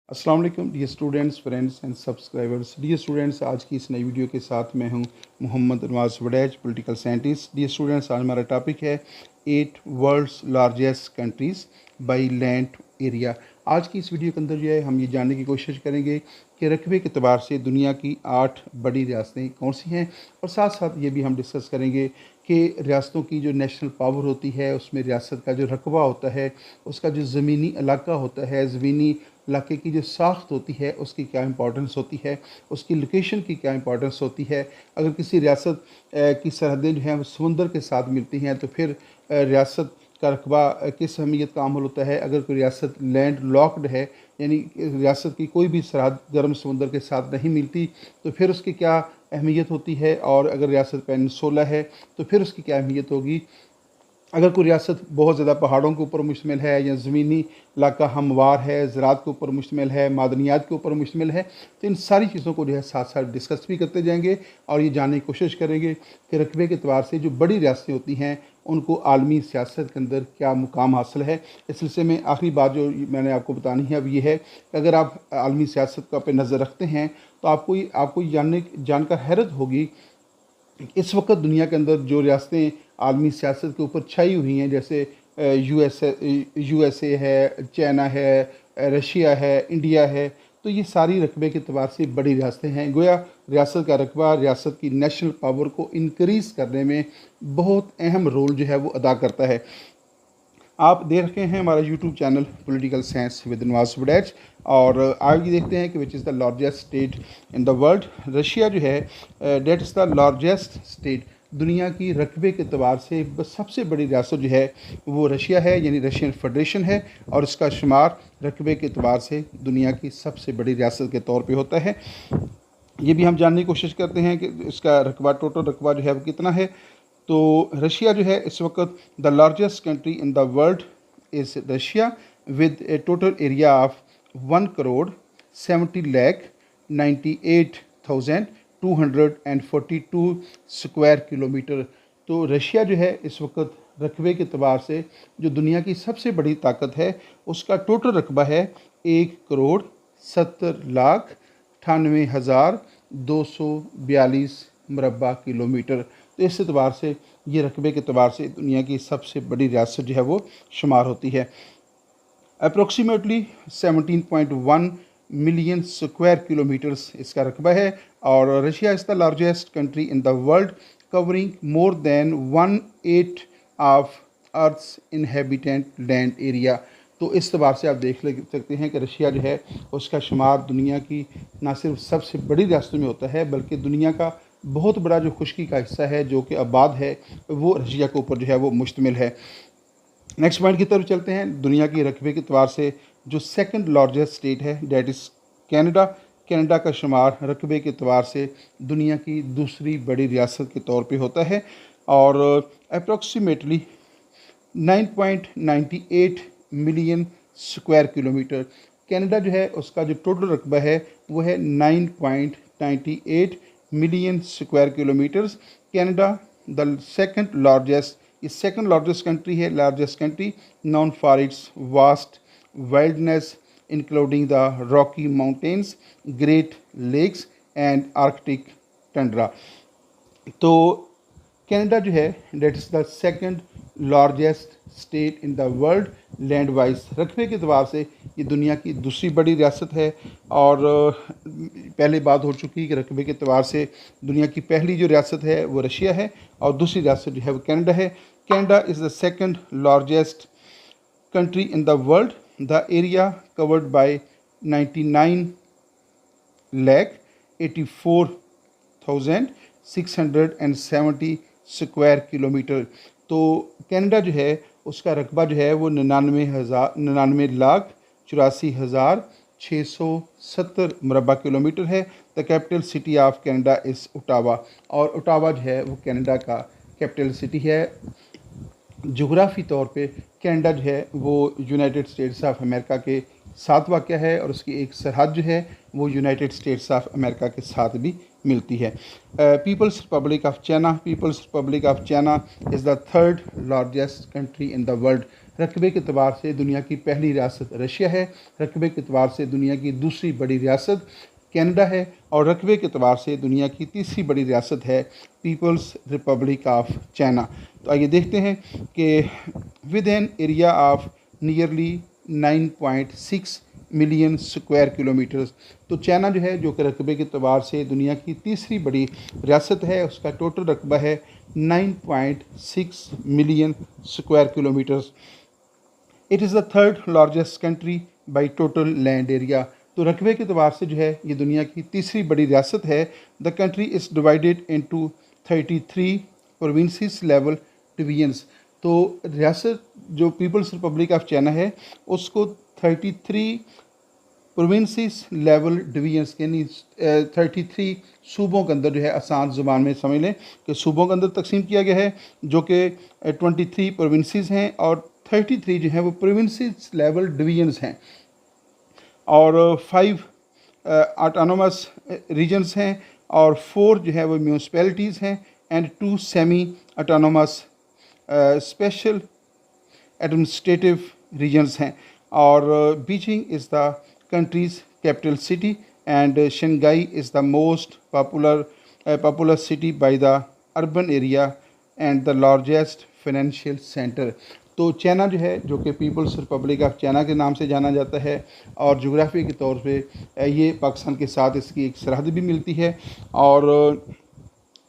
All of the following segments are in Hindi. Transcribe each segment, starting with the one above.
अस्सलाम वालेकुम dear students, friends and subscribers. Dear students, आज की इस नई वीडियो के साथ मैं हूं मोहम्मद नवाज वडैज, पॉलिटिकल साइंटिस्ट। डियर स्टूडेंट्स, आज हमारा टॉपिक है 8 world's largest countries by land area. आज की इस वीडियो के अंदर जो है हम ये जानने की कोशिश करेंगे कि रकबे के अतबार से दुनिया की 8 बड़ी रियासतें कौन सी हैं, और साथ साथ ये भी हम डिस्कस करेंगे कि रियासतों की जो नेशनल पावर होती है उसमें रियासत का जो रकबा होता है, उसका जो ज़मीनी इलाका होता है, ज़मीनी इलाके की जो साख्त होती है उसकी क्या इंपॉर्टेंस होती है, उसकी लोकेशन की क्या इंपॉर्टेंस होती है। अगर किसी रियासत की सरहदें जो हैं वो समुंदर के साथ मिलती हैं तो फिर रियासत का रकबा किस अहमियत का अमल होता है। अगर कोई रियासत लैंड लॉक्ड है, यानी रियासत की कोई भी सरहद गर्म समुंदर के साथ नहीं मिलती, तो फिर उसकी क्या अहमियत होती है। और अगर रियासत पेनिनसुला है तो फिर उसकी क्या अहमियत होगी। अगर कोई रियासत बहुत ज़्यादा पहाड़ों के ऊपर मुश्तमिल है या ज़मीनी इलाका हमवार है, ज़राअत के ऊपर मुश्तमिल है, मादनियात के ऊपर मुश्तमिल है, तो इन सारी चीज़ों को जो है साथ साथ डिस्कस भी करते जाएंगे और ये जानने की कोशिश करेंगे कि रकबे के अतबार से जो बड़ी रियासतें होती हैं उनको आलमी सियासत के अंदर क्या मुकाम हासिल है। इस सिलसिले में आखिरी बात जो मैंने आपको बतानी है अब ये है कि अगर आप आलमी सियासत का पे नज़र रखते हैं तो आपको जानकर हैरत होगी। इस वक्त दुनिया के अंदर जो रियासतें आलमी सियासत के ऊपर छाई हुई हैं, जैसे यूएसए है, चाइना है, रशिया है, इंडिया है, तो ये सारी रकबे के अतबार से बड़ी रियासतें हैं। गोया रियासत का रकबा रियासत की नेशनल पावर को इंक्रीज़ करने में बहुत अहम रोल जो है वो अदा करता है। आप देख रहे हैं हमारा YouTube channel political science with Nawaz Wadaich, और आगे देखते हैं कि which is the largest state in the world. Russia जो है that is the largest state. दुनिया की रकबे के अतबार से सबसे बड़ी रियासत जो है वो रशिया है, यानी रशियन फेडरेशन है, और इसका शुमार रकबे के अतबार से दुनिया की सबसे बड़ी रियासत के तौर पे होता है। ये भी हम जानने की कोशिश करते हैं कि इसका रकबा, टोटल रकबा जो है वो कितना है। तो रशिया जो है इस वक्त the largest country in the world is Russia with A total area of 1,70,98,242 square kilometre. तो रशिया जो है इस वक्त रकबे के अतबार से जो दुनिया की सबसे बड़ी ताकत है, उसका टोटल रकबा है 1,70,98,242 मुरबा किलोमीटर। तो इस एतबार से ये रकबे के अतबार से दुनिया की सबसे बड़ी रियासत जो है वो शुमार होती है। अप्रोक्सीमेटली 17.1 मिलियन स्क्वायर किलोमीटर्स इसका रकबा है, और Russia is the largest country in the world covering more than 1/8 of earth's inhabitant land area. तो इस एतबार से आप देख सकते हैं कि रशिया जो है उसका शुमार दुनिया की ना सिर्फ सबसे बड़ी रियासतों में होता है, बल्कि दुनिया का बहुत बड़ा जो खुश्की का हिस्सा है जो कि आबाद है वो रशिया के ऊपर जो है वो मुश्तमिल है। नेक्स्ट पॉइंट की तरफ चलते हैं। दुनिया की रकबे के अतबार से जो सेकंड लार्जेस्ट स्टेट है डेट इज़ कनाडा। कनाडा का शुमार रकबे के अतबार से दुनिया की दूसरी बड़ी रियासत के तौर पे होता है, और approximately 9.98 million square kilometre. Canada जो है उसका जो टोटल रकबा है वो है 9.98 million square kilometres. Canada the second largest country है, largest country known for its vast wildness including the Rocky Mountains, Great Lakes and Arctic tundra. तो कनाडा जो है that is the second largest state in the world land wise. रकबे के अतबार से ये दुनिया की दूसरी बड़ी रियासत है, और पहले बात हो चुकी कि रकबे के अतबार से दुनिया की पहली जो रियासत है वो रशिया है, और दूसरी रियासत जो है वो कनाडा है। Canada is the second largest country in the world. The area covered by 99,84,670 square kilometre. तो कनाडा जो है उसका रकबा जो है वो 99,84,670 मुरबा किलोमीटर है। The capital city of Canada is Ottawa, और ओटावा जो है वो कनाडा का कैपिटल सिटी है। जोग्राफ़ी तौर पे कनाडा जो है वो यूनाइटेड स्टेट्स ऑफ अमेरिका के साथ वाक़ है, और उसकी एक सरहद जो है वो यूनाइटेड स्टेट्स ऑफ अमेरिका के साथ भी मिलती है। People's republic of China is the third largest country in the world. रकबे के अतबार से दुनिया की पहली रियासत रशिया है, रकबे के अतबार से दुनिया की दूसरी बड़ी रियासत कनाडा है, और रकबे के अतबार से दुनिया की तीसरी बड़ी रियासत है पीपल्स रिपब्लिक ऑफ चाइना। तो आइए देखते हैं कि with an area of nearly 9.6 million square kilometres, तो चाइना जो है, जो कि रकबे के अतबार से दुनिया की तीसरी बड़ी रियासत है, उसका टोटल रकबा है 9.6 million square kilometres. It is the third largest country by total land area. तो रकबे के अतबार से जो है ये दुनिया की तीसरी बड़ी रियासत है। The country is divided into 33 provinces level divisions. तो रियासत जो पीपल्स रिपब्लिक ऑफ चाइना है उसको 33 प्रोविंसेस लेवल डिवीजन्स यानी 33 सूबों के अंदर जो है, आसान ज़ुबान में समझ लें कि सूबों के अंदर तकसीम किया गया है, जो कि 23 प्रोविंसेस हैं और 33 जो है वो प्रोविंसेस लेवल डिवीजन्स हैं, और 5 ऑटोनोमस रीजन्स हैं, और 4 जो है वो म्यूनसिपैलिटीज़ हैं, and 2 semi autonomous special administrative regions हैं। और Beijing is the country's capital city, and Shanghai is the most popular city by the urban area and the largest financial centre. तो चाइना जो है, जो कि पीपल्स रिपब्लिक ऑफ चाइना के नाम से जाना जाता है, और जोग्राफी के तौर पे ये पाकिस्तान के साथ इसकी एक सरहद भी मिलती है, और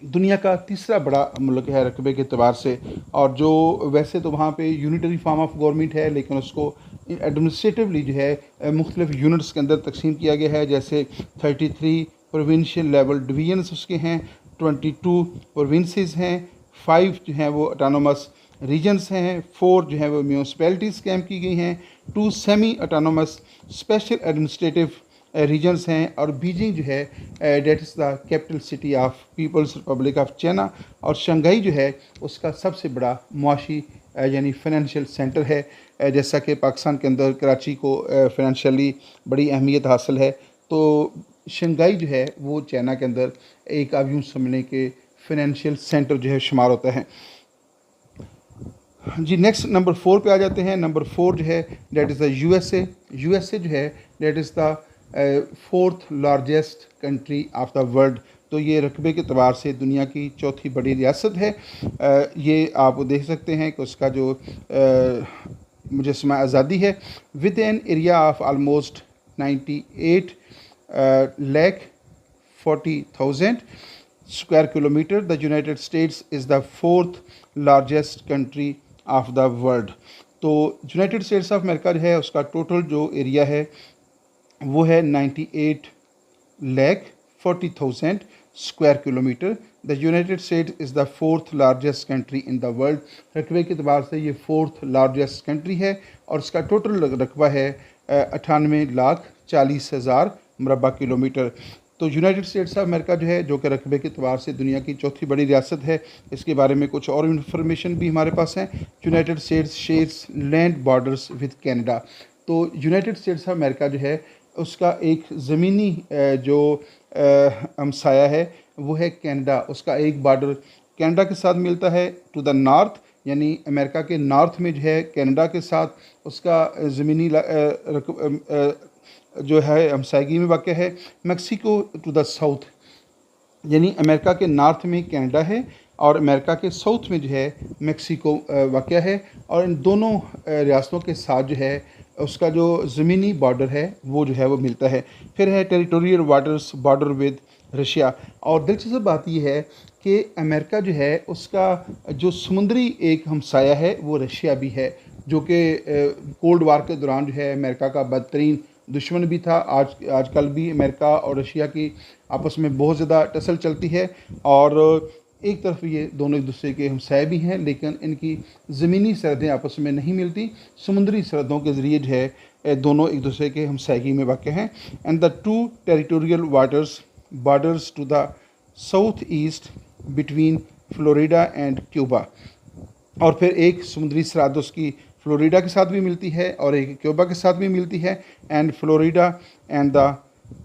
दुनिया का तीसरा बड़ा मुल्क है रकबे के अतबार से। और जो वैसे तो वहाँ पे यूनिटरी फॉर्म ऑफ गवर्नमेंट है, लेकिन उसको एडमिनिस्ट्रेटिवली जो है मुख्तलिफ यूनिट्स के अंदर तकसीम किया गया है। जैसे 33 प्रोविंशियल लेवल डिवीजन्स उसके हैं, 22 प्रोविंसेस हैं, 5 जो हैं वो ऑटोनोमस रीजन्स हैं, 4 जो हैं वो म्यूनसिपैलिटीज़ कैम्प की गई हैं, 2 semi autonomous special administrative regions हैं, और बीजिंग जो है that is the capital city of people's republic of China, और शंघाई जो है उसका सबसे बड़ा मुआशी यानी फाइनेंशियल सेंटर है। जैसा कि पाकिस्तान के अंदर कराची को फाइनेंशियली बड़ी अहमियत हासिल है, तो शंघाई जो है वो चाइना के अंदर एक आप यूँ समझने के फाइनेंशियल सेंटर जो है शुमार होता है जी। नेक्स्ट नंबर 4 पे आ जाते हैं। नंबर 4 जो है that is the USA. USA जो है that is the 4th largest country of the world. तो ये रकबे के अतबार से दुनिया की चौथी बड़ी रियासत है। ये आप देख सकते हैं कि उसका जो मुजस्समा आज़ादी है, with an area of almost 98 lakh 40,000 square kilometre. The United states is the 4th largest country of the world. तो यूनाइटेड स्टेट्स ऑफ अमेरिका जो है उसका टोटल जो एरिया है वो है 98 lakh 40,000 square kilometre. The United states is the 4th largest country in the world. रकबे के अतबार से ये 4th लार्जेस्ट कंट्री है, और इसका टोटल रकबा है 98,40,000 मुरबा किलोमीटर। तो यूनाइटेड स्टेट्स ऑफ अमेरिका जो है, जो कि रकबे के अतबार से दुनिया की चौथी बड़ी रियासत है, इसके बारे में कुछ और इन्फॉर्मेशन भी हमारे पास है। United states shares land borders with Canada. तो यूनाइटेड स्टेट्स ऑफ अमेरिका जो है उसका एक ज़मीनी जो हमसाया है वो है कनाडा। उसका एक बॉर्डर कनाडा के साथ मिलता है टू द नॉर्थ, यानी अमेरिका के नॉर्थ में जो है कनाडा के साथ उसका ज़मीनी जो है हमसायगी में वाक़ है। मैक्सिको टू द साउथ, यानी अमेरिका के नॉर्थ में कनाडा है और अमेरिका के साउथ में जो है मैक्सिको वाक़ है, और इन दोनों रियासतों के साथ जो है उसका जो ज़मीनी बॉर्डर है वो जो है वो मिलता है। फिर है territorial waters border with Russia. और दिलचस्प बात यह है कि अमेरिका जो है उसका जो समुद्री एक हमसाया है वो रशिया भी है, जो कि कोल्ड वार के दौरान जो है अमेरिका का बदतरीन दुश्मन भी था। आजकल भी अमेरिका और रशिया की आपस में बहुत ज़्यादा टसल चलती है, और एक तरफ ये दोनों एक दूसरे के हमसाए भी हैं, लेकिन इनकी ज़मीनी सरहदें आपस में नहीं मिलती। समुद्री सरहदों के ज़रिए जो है दोनों एक दूसरे के हमसायगी में वाक़ हैं। And the 2 territorial waters borders to the south east between Florida and Cuba. और फिर एक समुद्री सरहद उसकी फ्लोरिडा के साथ भी मिलती है और एक क्यूबा के साथ भी मिलती है, and Florida and the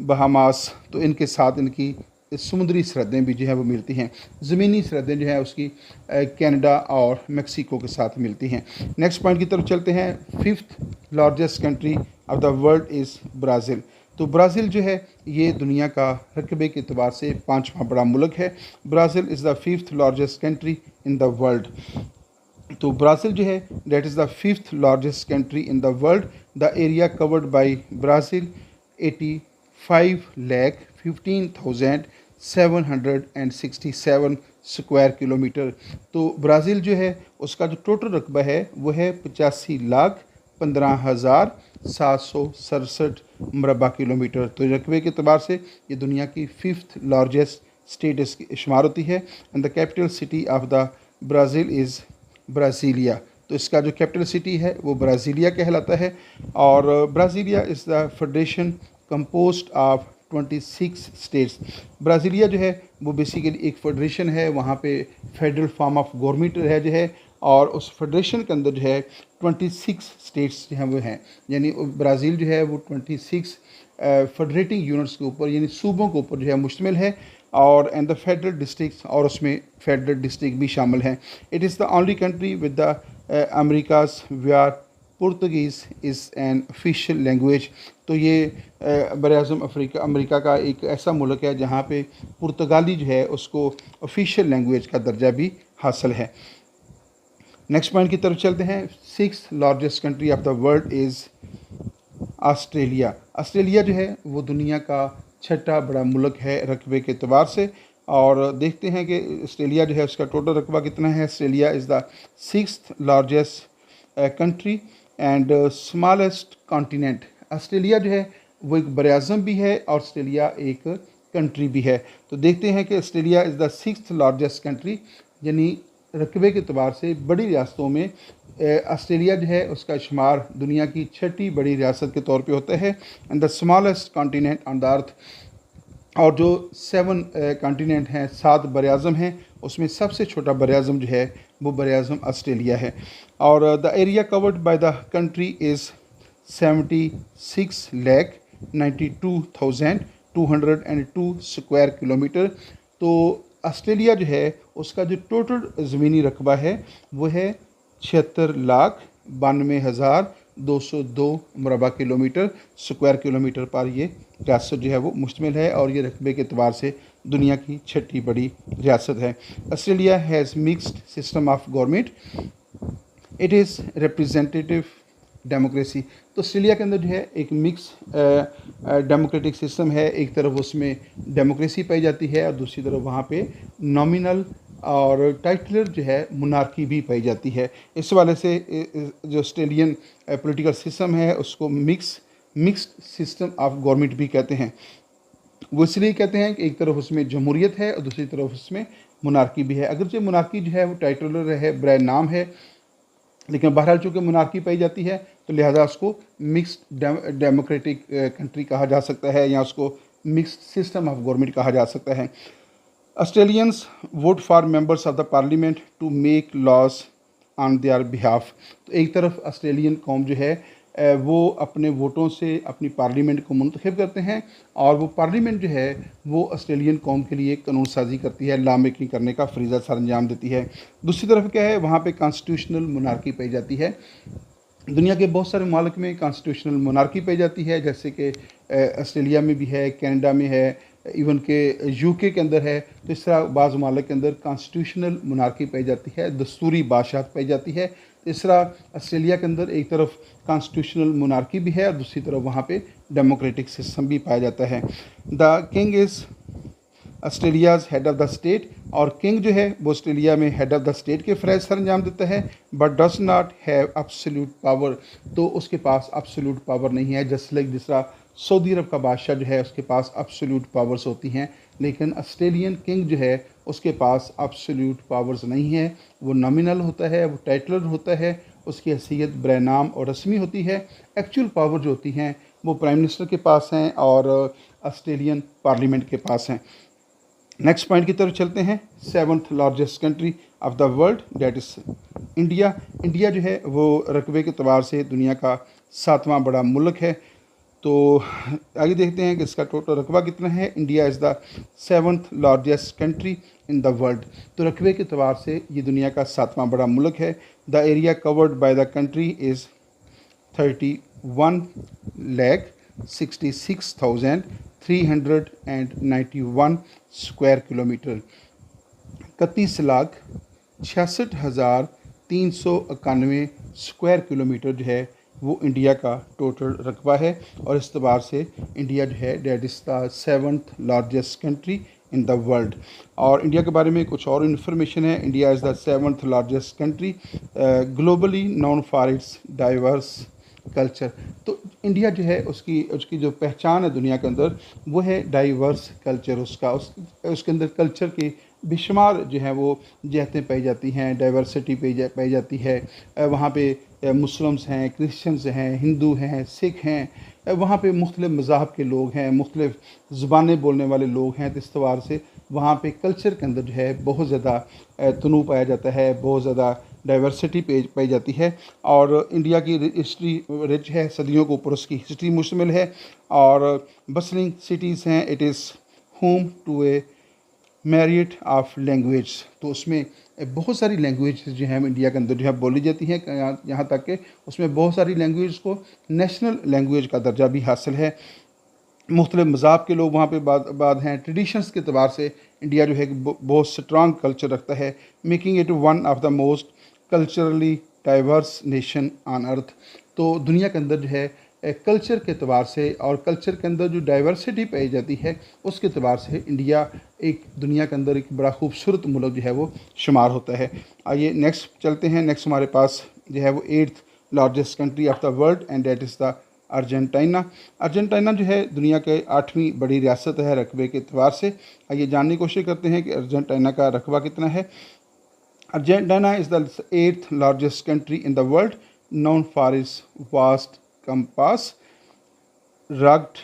Bahamas, तो इनके साथ इनकी समुद्री सरहदें भी जो है वो मिलती हैं। ज़मीनी सरहदें जो है उसकी कनाडा और मेक्सिको के साथ मिलती हैं। नेक्स्ट पॉइंट की तरफ चलते हैं। Fifth largest country of the world is Brazil. तो ब्राज़ील जो है ये दुनिया का रकबे के अतबार से 5वां बड़ा मुल्क है। Brazil is the fifth largest country in the world. तो ब्राज़ील जो है that is the fifth largest country in the world. The area covered by Brazil 85,15,767 square kilometre. तो ब्राज़ील जो है उसका जो टोटल रकबा है वो है 85,15,767 मरबा किलोमीटर। तो रकबे के अतबार से ये दुनिया की फिफ्थ लार्जेस्ट स्टेट इसकी शुमार होती है। And the capital city of the Brazil is Brasilia. तो इसका जो कैपिटल सिटी है वो ब्राज़ीलिया कहलाता है। और Brasilia is the federation composed of 26 states. Brasilia जो है वो बेसिकली एक फेडरेशन है, वहाँ पे फेडरल फॉर्म ऑफ गवर्नमेंट है जो है, और उस फेडरेशन के अंदर जो है 26 स्टेट्स जो हैं वो हैं। यानी ब्राज़ील जो है वो 26 फेडरेटिंग यूनिट्स के ऊपर यानी सूबों के ऊपर जो है मुश्तमिल है। और एंड द फेडरल डिस्ट्रिक्ट, और उसमें फेडरल डिस्ट्रिक्ट भी शामिल हैं। It is the only country with the Americas where Portuguese is an official language. तो ये बर-ए-आज़म अमेरिका का एक ऐसा मुल्क है जहाँ पे पुर्तगाली जो है उसको ऑफिशियल लैंग्वेज का दर्जा भी हासिल है। नेक्स्ट पॉइंट की तरफ चलते हैं। Sixth largest country of the world is Australia. Australia जो है वो दुनिया का छठा बड़ा मुल्क है रकबे के अतबार से। और देखते हैं कि ऑस्ट्रेलिया जो है उसका टोटल रकबा कितना है। Australia is the sixth largest country and smallest continent. Australia जो है वो एक बर-ए-आज़म भी है और ऑस्ट्रेलिया एक कंट्री भी है। तो देखते हैं कि Australia is the sixth largest country, यानी रकबे के अतबार से बड़ी रियासतों में ऑस्ट्रेलिया जो है उसका शुमार दुनिया की छठी बड़ी रियासत के तौर पे होता है। And the smallest continent on the earth. और जो 7 कॉन्टिनेंट हैं, 7 बर-ए-आज़म हैं, उसमें सबसे छोटा बर-ए-आज़म जो है वो बर-ए-आज़म ऑस्ट्रेलिया है। और the area covered by the country is 76,92,202 square kilometre. तो ऑस्ट्रेलिया जो है उसका जो टोटल ज़मीनी रकबा है वो है 76,92,202 मरबा किलोमीटर स्क्वायर किलोमीटर पर ये रियासत जो है वो मुश्तमिल है। और ये रकबे के अतबार से दुनिया की छठी बड़ी रियासत है। Australia has mixed system of government. It is representative democracy. तो ऑस्ट्रेलिया के अंदर जो है एक मिक्स डेमोक्रेटिक सिस्टम है। एक तरफ उसमें डेमोक्रेसी पाई जाती है और दूसरी तरफ वहाँ पे नॉमिनल और टाइटलर जो है मोनार्की भी पाई जाती है। इस वाले से जो ऑस्ट्रेलियन पॉलिटिकल सिस्टम है उसको मिक्स्ड सिस्टम ऑफ गवर्नमेंट भी कहते हैं। वो इसलिए कहते हैं कि एक तरफ उसमें जमहूरियत है और दूसरी तरफ उसमें मोनार्की भी है। अगर जो मोनार्की जो है वो टाइटलर है, बराए नाम है, लेकिन बहरहाल चूँकि मोनार्की पाई जाती है तो लिहाजा उसको मिक्स्ड डेमोक्रेटिक कंट्री कहा जा सकता है या उसको मिक्स्ड सिस्टम ऑफ गवर्नमेंट कहा जा सकता है। Australians vote for members of the parliament to make laws on their behalf. तो एक तरफ ऑस्ट्रेलियन कौम जो है वो अपने वोटों से अपनी पार्लियामेंट को मुंतखब करते हैं और वो पार्लियामेंट जो है वो ऑस्ट्रेलियन कौम के लिए कानून साजी करती है, लॉ मेकिंग करने का फरीज़ा सर अंजाम देती है। दूसरी तरफ क्या है, वहाँ पे कॉन्स्टिट्यूशनल मोनार्की पाई जाती है। दुनिया के बहुत सारे मुल्क में कॉन्स्टिट्यूशनल मोनार्की पाई जाती है, जैसे कि ऑस्ट्रेलिया में भी है, कनाडा में है, इवन के यूके के अंदर है। तो इस तरह बाज़ मुमालिक के अंदर कॉन्स्टिट्यूशनल मोनार्की पाई जाती है, दस्तूरी बादशाहत पाई जाती है। इस तरह ऑस्ट्रेलिया के अंदर एक तरफ कॉन्स्टिट्यूशनल मोनार्की भी है और दूसरी तरफ वहाँ पे डेमोक्रेटिक सिस्टम भी पाया जाता है। The king is Australia's head of the state. और किंग जो है वो ऑस्ट्रेलिया में हेड ऑफ़ द स्टेट के फ़रज़ सर अंजाम देता है, but does not have absolute power. तो उसके पास एब्सोल्यूट पावर नहीं है। जस्ट लाइक जिस तरह सऊदी अरब का बादशाह जो है उसके पास एब्सोल्यूट पावर्स होती हैं, लेकिन ऑस्ट्रेलियन किंग जो है उसके पास एब्सोल्यूट पावर्स नहीं है। वो नॉमिनल होता है, वो टाइटलर होता है, उसकी हैसियत बरनाम और रस्मी होती है। एक्चुअल पावर जो होती हैं वो प्राइम मिनिस्टर के पास हैं और ऑस्ट्रेलियन पार्लियामेंट के पास हैं। नेक्स्ट पॉइंट की तरफ चलते हैं। 7th largest country of the world that is India. India जो है वो रकबे के अतबार से दुनिया का 7वां बड़ा मुल्क है। तो आगे देखते हैं कि इसका टोटल रकबा कितना है। India is the 7th largest country in the world. तो रकबे के अतबार से ये दुनिया का 7वां बड़ा मुल्क है। The area covered by the country is 31,66,391 square kilometre. 31,66,391 square kilometre जो है वो इंडिया का टोटल रकबा है। और इस एतबार से इंडिया जो है that is the 7th largest country in the world. और इंडिया के बारे में कुछ और इन्फॉर्मेशन है। India is the 7th largest country globally known for it's diverse culture. तो इंडिया जो है उसकी जो पहचान है दुनिया के अंदर वो है डाइवर्स कल्चर। उसके अंदर कल्चर की बेशुमार जो है वो जहतें पाई जाती हैं, डाइवर्सिटी पाई जाती है। वहाँ पे मुस्लिम्स हैं, क्रिश्चियंस हैं, हिंदू हैं, सिख हैं, वहाँ पे मुख्तलिफ़ मज़ाहब के लोग हैं, मुख्तलिफ़ ज़ुबानें बोलने वाले लोग हैं। तो इस तौर से वहाँ पे कल्चर के अंदर जो है बहुत ज़्यादा तनूव पाया जाता है, बहुत ज़्यादा डाइवर्सिटी पाई जाती है। और इंडिया की हिस्ट्री रिच है, सदियों के ऊपर उसकी हिस्ट्री मुश्तमिल है। और बसलिंग सिटीज़ हैं। It is home to a myriad of language. तो उसमें बहुत सारी लैंग्वेज जो है इंडिया के अंदर जो है बोली जाती हैं, यहाँ तक कि उसमें बहुत सारी लैंग्वेज को नेशनल लैंग्वेज का दर्जा भी हासिल है। मुख्तलिफ़ मज़ाहब के लोग वहाँ पे बाद हैं। ट्रेडिशंस के अतबार से इंडिया जो है बहुत स्ट्रॉन्ग कल्चर रखता है, making it one of the most culturally diverse nation on earth. तो दुनिया के अंदर जो है कल्चर के अतबार से और कल्चर के अंदर जो डाइवर्सिटी पाई जाती है उसके अतबार से इंडिया एक दुनिया के अंदर एक बड़ा खूबसूरत मुल्क जो है वो शुमार होता है। आइए नेक्स्ट चलते हैं। नेक्स्ट हमारे पास जो है वो 8th largest country of the world and date is the Argentina. Argentina जो है दुनिया के 8वीं बड़ी रियासत है रकबे के अतबार से। आइए जानने की कोशिश करते हैं कि अर्जेंटीना का रकबा कितना है। Argentina is the 8th largest country in the world, known for its vast compass, rugged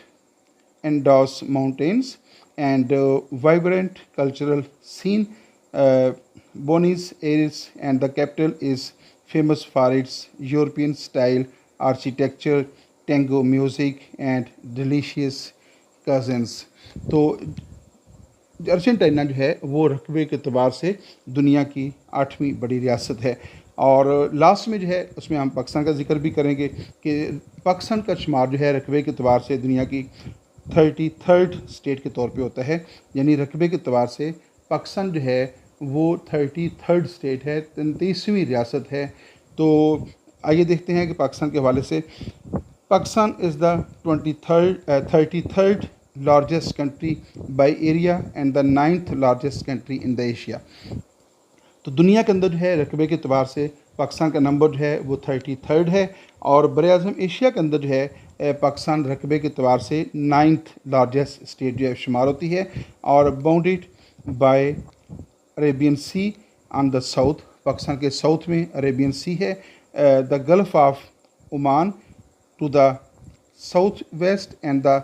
Andes mountains, and vibrant cultural scene. Buenos Aires, and the capital, is famous for its European-style architecture, tango music, and delicious cousins. तो अर्जेंटीना जो है वो रकबे के अतबार से दुनिया की 8वीं बड़ी रियासत है। और लास्ट में जो है उसमें हम पाकिस्तान का जिक्र भी करेंगे कि पाकिस्तान का शुमार जो है रकबे के अतबार से दुनिया की 33rd स्टेट के तौर पे होता है। यानी रकबे के अतबार से पाकिस्तान जो है वो 33rd स्टेट है, 33वीं रियासत है। तो आइए देखते हैं कि पाकिस्तान के हवाले से Pakistan is the 33rd largest country by area and the 9th largest country in the Asia. तो दुनिया के अंदर जो है रकबे के अतबार से पाकिस्तान का नंबर जो है वो 33rd है। और बर-ए-आज़म एशिया के अंदर जो है पाकिस्तान रकबे के अतबार से 9th लार्जेस्ट स्टेट जो है शुमार होती है। और bounded by Arabian Sea on the south, Pakistan के साउथ में अरेबियन सी है। The Gulf of Oman to the south west and the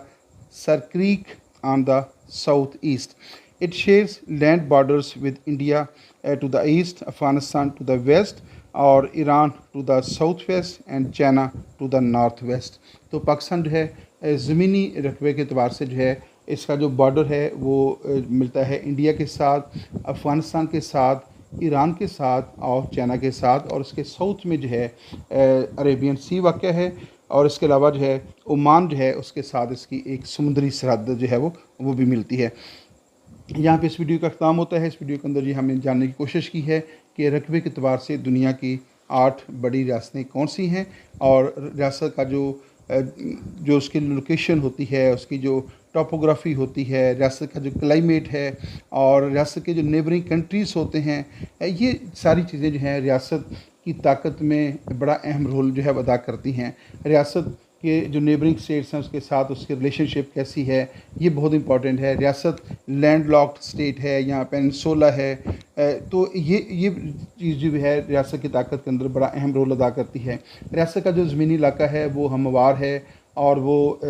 Sir Creek on the southeast. It shares land borders with India to the east, Afghanistan to the west, और Iran to the south west and China to the north west. तो पाकिस्तान जो है ज़मीनी रकबे के अतबार से जो है इसका जो बॉर्डर है वो मिलता है इंडिया के साथ, अफ़गानिस्तान के साथ, ईरान के साथ और चाइना के साथ। और इसके साउथ में जो है अरेबियन सी वाक़या है। और इसके अलावा जो है ओमान जो है उसके साथ इसकी एक समुद्री सरहद जो है वो भी मिलती है। यहाँ पे इस वीडियो का अख्ताम होता है। इस वीडियो के अंदर ये हमने जानने की कोशिश की है कि रकबे के अतबार से दुनिया की 8 बड़ी रियासतें कौन सी हैं और रियासत का जो उसकी लोकेशन होती है, उसकी जो टोपोग्राफ़ी होती है, रियासत का जो क्लाइमेट है और रियासत के जो नेबरिंग कंट्रीज़ होते हैं, ये सारी चीज़ें जो हैं रियासत की ताकत में बड़ा अहम रोल जो है अदा करती हैं। रियासत के जो नेबरिंग स्टेट्स हैं उसके साथ उसकी रिलेशनशिप कैसी है ये बहुत इंपॉर्टेंट है। रियासत लैंडलॉक्ड स्टेट है, यहाँ पेनिनसुला है, तो ये चीज़ जो है रियासत की ताकत के अंदर बड़ा अहम रोल अदा करती है। रियासत का जो ज़मीनी इलाका है वो हमवार है और वो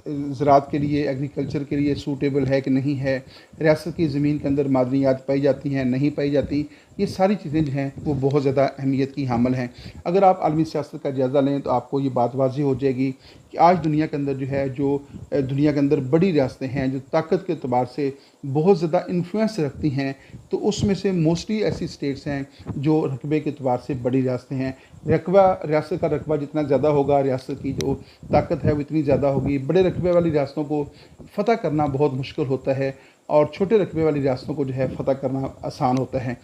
ज़राअत के लिए, एग्रीकल्चर के लिए सूटेबल है कि नहीं है, रियासत की ज़मीन के अंदर मादनियात पाई जाती हैं नहीं पाई जाती, ये सारी चीज़ें जो हैं वो बहुत ज़्यादा अहमियत की हामिल हैं। अगर आप आलमी सियासत का जायज़ा लें तो आपको ये बात वाज़ेह हो जाएगी कि आज दुनिया के अंदर जो है, दुनिया के अंदर बड़ी रियासतें हैं जो ताकत के अतबार से बहुत ज़्यादा इन्फ्लुएंस रखती हैं, तो उसमें से मोस्टली ऐसी स्टेट्स हैं जो रकबे के अतबार से बड़ी रियासतें हैं। रियासत का रकबा जितना ज़्यादा होगा, रियासत की जो ताकत है वो इतनी ज़्यादा होगी। बड़े रकबे वाली रियासतों को फ़तह करना बहुत मुश्किल होता है और छोटे रकबे वाली रियासतों को जो है फ़तह करना आसान होता है।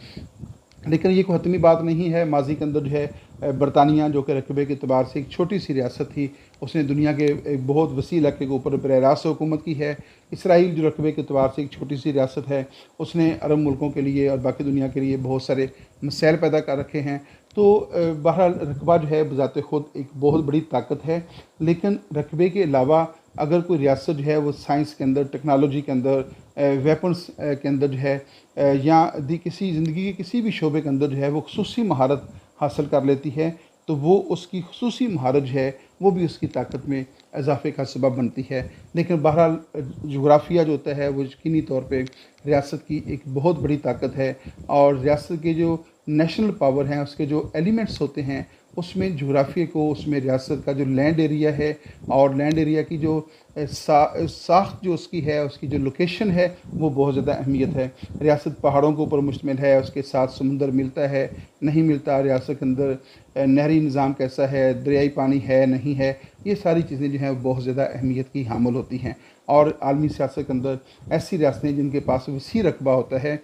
लेकिन ये कोई हतमी बात नहीं है। माजी के अंदर जो है बरतानिया, जो कि रकबे के अतबार से एक छोटी सी रियासत थी, उसने दुनिया के एक बहुत वसी इलाके के ऊपर बरह रास्त हुकूमत की है। इसराइल जो रकबे के अतबार से एक छोटी सी रियासत है, उसने अरब मुल्कों के लिए और बाकी दुनिया के लिए बहुत सारे मसाइल पैदा कर रखे हैं। तो बहरहाल रकबा जो है बज़ाते ख़ुद एक बहुत बड़ी ताकत है, लेकिन रकबे के अलावा अगर कोई रियासत जो है वो साइंस के अंदर, टेक्नोलॉजी के अंदर, वेपन्स के अंदर जो है, या किसी ज़िंदगी के किसी भी शोबे के अंदर जो है वो खुसूसी महारत हासिल कर लेती है, तो वो उसकी खुसूसी महारत जो है वो भी उसकी ताकत में इजाफे का सबब बनती है। लेकिन बहरहाल जोग्राफिया जो होता है वो यकीनी तौर पे रियासत की एक बहुत बड़ी ताकत है, और रियासत के जो नेशनल पावर हैं, उसके जो एलिमेंट्स होते हैं, उसमें जोग्राफिया को, उसमें रियासत का जो लैंड एरिया है और लैंड एरिया की जो साख्त जो उसकी है, उसकी जो लोकेशन है, वो बहुत ज़्यादा अहमियत है। रियासत पहाड़ों के ऊपर मुश्तमिल है, उसके साथ समुंदर मिलता है नहीं मिलता, रियासत के अंदर नहरी निज़ाम कैसा है, दरियाई पानी है नहीं है, ये सारी चीज़ें जो हैं बहुत ज़्यादा अहमियत की हामिल होती हैं। और आलमी सियासत के अंदर ऐसी रियासतें जिनके पास वसी रकबा होता है,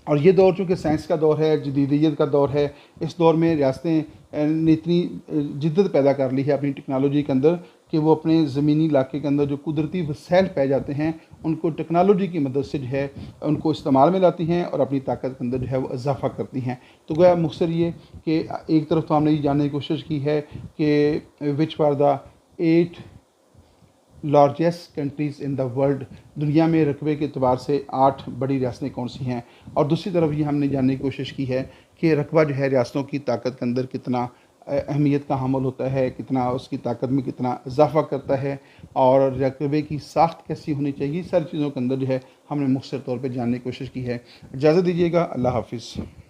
और ये दौर चूँकि साइंस का दौर है, जदीदियत का दौर है, इस दौर में रियासतें ने इतनी जिद्दत पैदा कर ली है अपनी टेक्नोलॉजी के अंदर कि वो अपने ज़मीनी इलाके के अंदर जो कुदरती वसाइल पाए जाते हैं, उनको टेक्नोलॉजी की मदद से जो है उनको इस्तेमाल में लाती हैं और अपनी ताकत के अंदर जो है वो इजाफ़ा करती हैं। तो गोया मुख्तसर ये कि एक तरफ तो हमने ये जानने की कोशिश की है कि which are the 8 largest countries in the world, दुनिया में रकबे के अतबार से 8 बड़ी रियासतें कौन सी हैं, और दूसरी तरफ ये हमने जानने की कोशिश की है कि रकबा जो है रियासतों की ताकत के अंदर कितना अहमियत का हामिल होता है, कितना उसकी ताकत में कितना इजाफ़ा करता है, और रकबे की साख्त कैसी होनी चाहिए, सारी चीज़ों के अंदर जो है हमने मुख्तसर तौर पर जानने की कोशिश की है। इजाज़त दीजिएगा, अल्लाह हाफ़िज़।